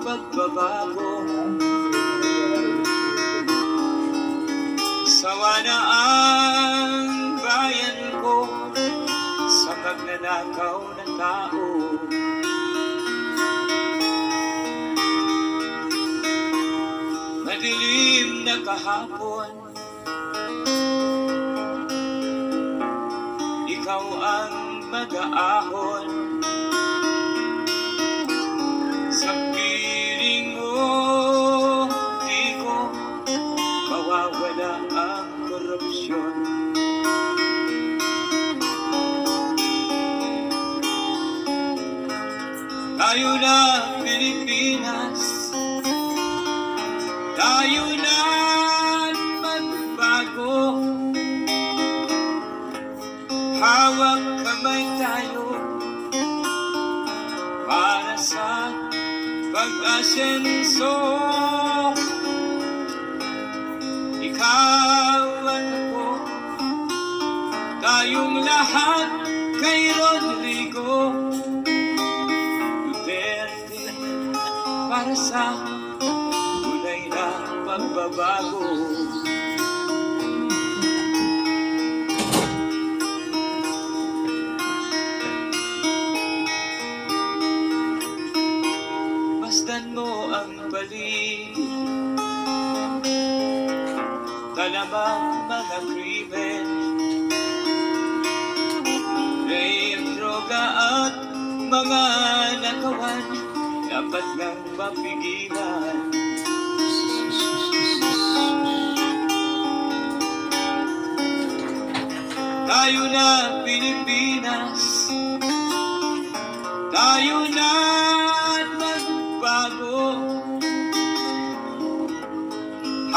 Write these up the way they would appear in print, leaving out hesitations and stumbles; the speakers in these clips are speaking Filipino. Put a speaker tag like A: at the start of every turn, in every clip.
A: pagbabago. Sawa na ang bayan ko sa magnanakaw na tao. Madilim na kahapon, ikaw ang mag-aahon. Sa piling mo, di ko mawawala ang korupsyon. Tayo na Pilipinas, tayo na magbago. Hawak kamay tayo para sa pag-asenso. Ikaw at ako, tayong lahat kay Rodrigo Duterte, para sa tunay na pagbabago. Masdan mo ang paligid, talamang mga krimen, rape, droga at mga nakawan, dapat nang mapigilan. Tayo na Pilipinas, tayo na magbago.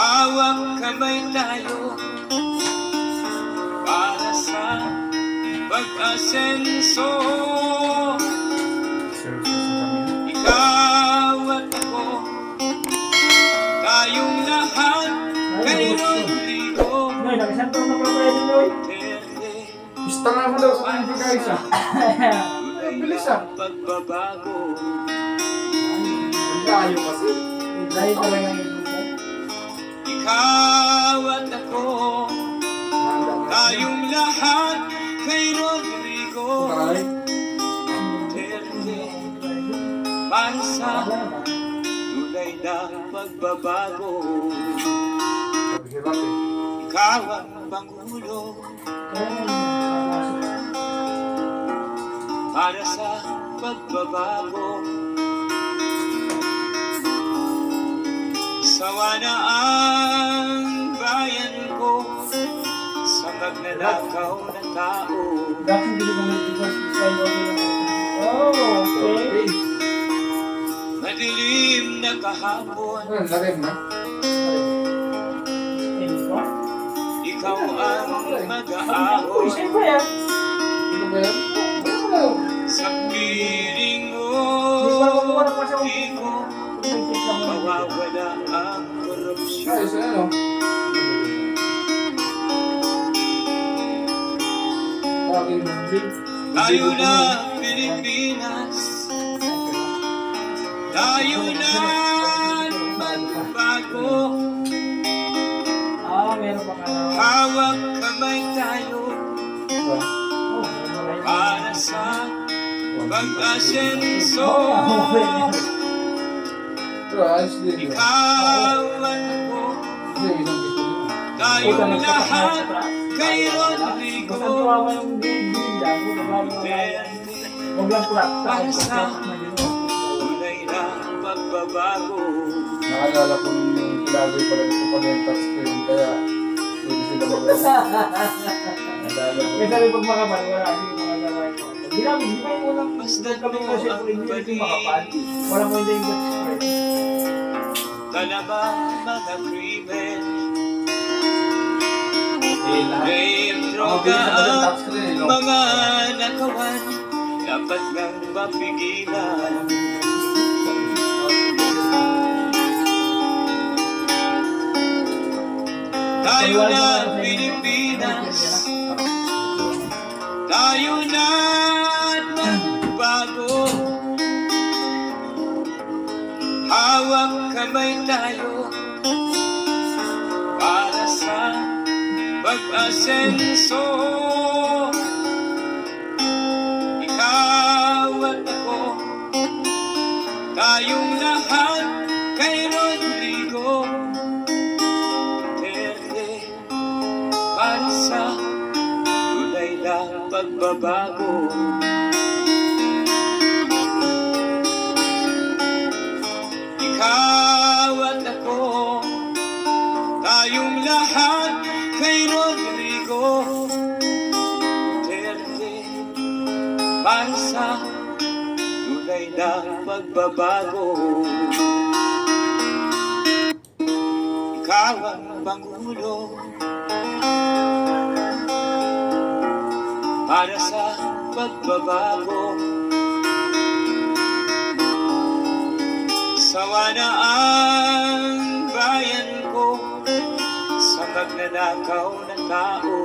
A: Hawak kamay tayo para sa pag-asenso. Ikaw at ako, tayong lahat kay Rodrigo Duterte.
B: Gusto nga mo daw sa kanil guys ah. Bilis ah.
A: Pagbabago.
B: Ang layo kasi. Dahil talaga yung
A: ikaw at ako, tayong lahat kay Rodrigo Duterte, para sa tunay na pagbabago. Ikaw ang Pangulo para sa pagbabago. Sawa na ang bayan ko sa magnanakaw na tao.
C: Oh, okay.
A: Madilim na kahapon, ikaw ang mag-aahon. Sa piling mo, di ko mawawala ang korupsyon. Tayo na Pilipinas, tayo na magbago. Hawak kamay tayo para sa pag-asenso. Ikaw at ako, tayong lahat kay Rodrigo Duterte, para sa tunay na pagbabago.
B: Naalala ko yung lagi pala dito pala yung touchscreen, kaya pwede sila mag-alala.
C: Kaya sabi pag makapal, wala yung mga gawin ko. Di ba yung unang kami ko siya kung hindi yung makapal, wala mo hindi yung touchscreen.
A: Talamang mga krimen, rape, droga at mga nakawan, dapat nang mapigilan. Tayo na Pilipinas, tayo na magbago. hawak kamay tayo para sa pag-asenso. Ikaw at ako, tayong lahat kay Rodrigo Duterte, para sa tunay na pagbabago. Ikaw at ako, tayong lahat kay Rodrigo Duterte, para sa tunay na pagbabago. Ikaw ang Pangulo para sa pagbabago. Sawa na ang bayan ko sa magnanakaw na tao.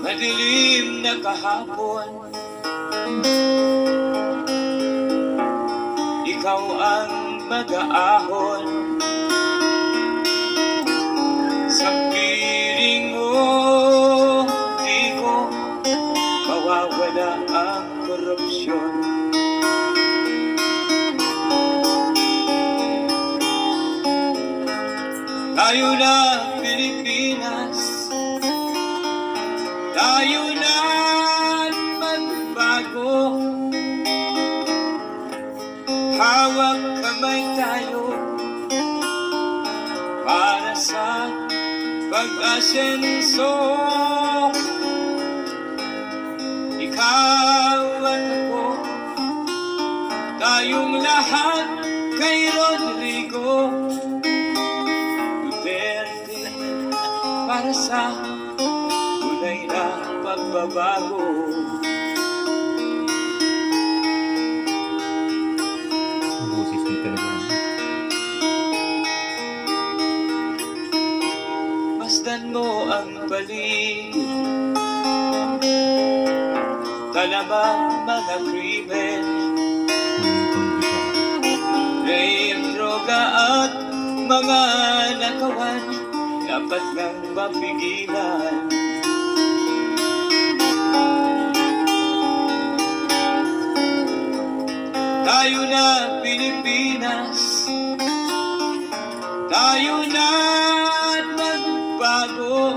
A: Madilim na kahapon, ikaw ang mag-aahon. Sa piling mo, di ko mawawala ang korupsyon. Tayo na Pilipinas, tayo na magbago. Hawak kamay tayo para sa pag-asenso. Ikaw at ako, tayong lahat kay Rodrigo Duterte, para sa tunay na pagbabago.
D: Boses niya talaga.
A: Masdan mo ang paligid, talamang mga krimen, rape, droga at mga nakawan, dapat nang mapigilan. Tayo na Pilipinas, tayo na magbago.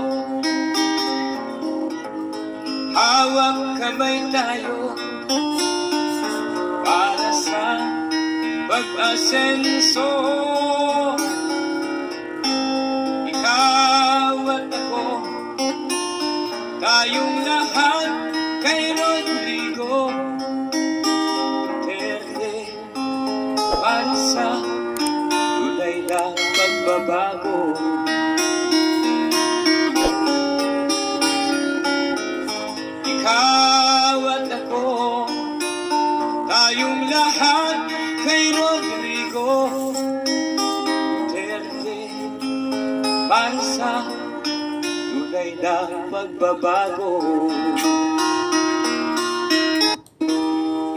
A: Hawak kamay tayo para sa pag-asenso. Ikaw at ako, tayong lahat kay Rodrigo Duterte, para sa tunay na pagbabago. Ikaw at ako, tayong lahat kay Rodrigo Duterte, para sa tunay na pagbabago.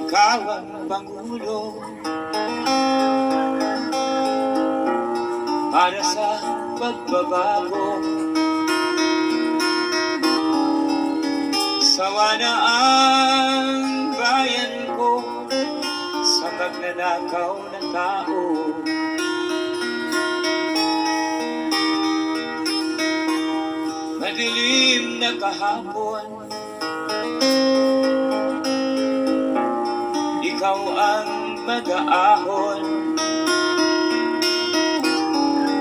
A: Ikaw ang Pangulo para sa pagbabago. Sawa na ang bayan ko sa magnanakaw na tao. Madilim na kahapon, ikaw ang mag-aahon.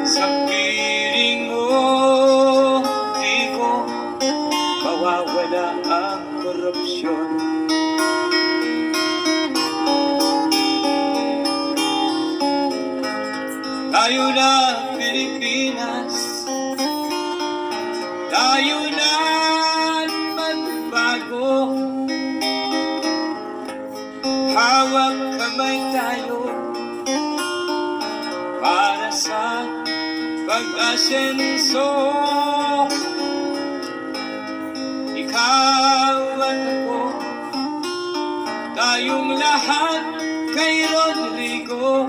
A: Sa piling mo, di ko mawawala ang korupsyon. Tayo na Pilipinas, tayo na magbago. Hawak kamay tayo para sa pag-asenso. Ikaw at ako, tayong lahat kay Rodrigo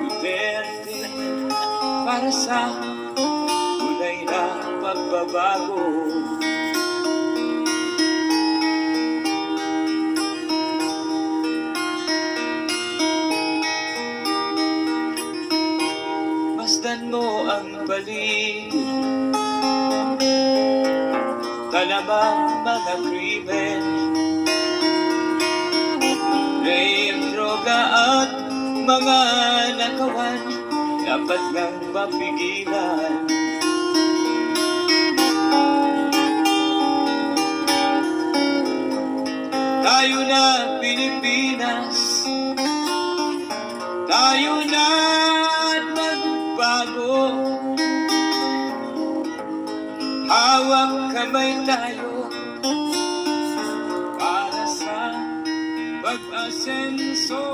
A: Duterte para sa tunay na pagbabago. Masdan mo ang paligid, talamang mga krimen, rape, droga at mga nakawan, dapat nang mapigilan. Tayo na Pilipinas, tayo na at magbago. Hawak kamay tayo para sa pag-asenso.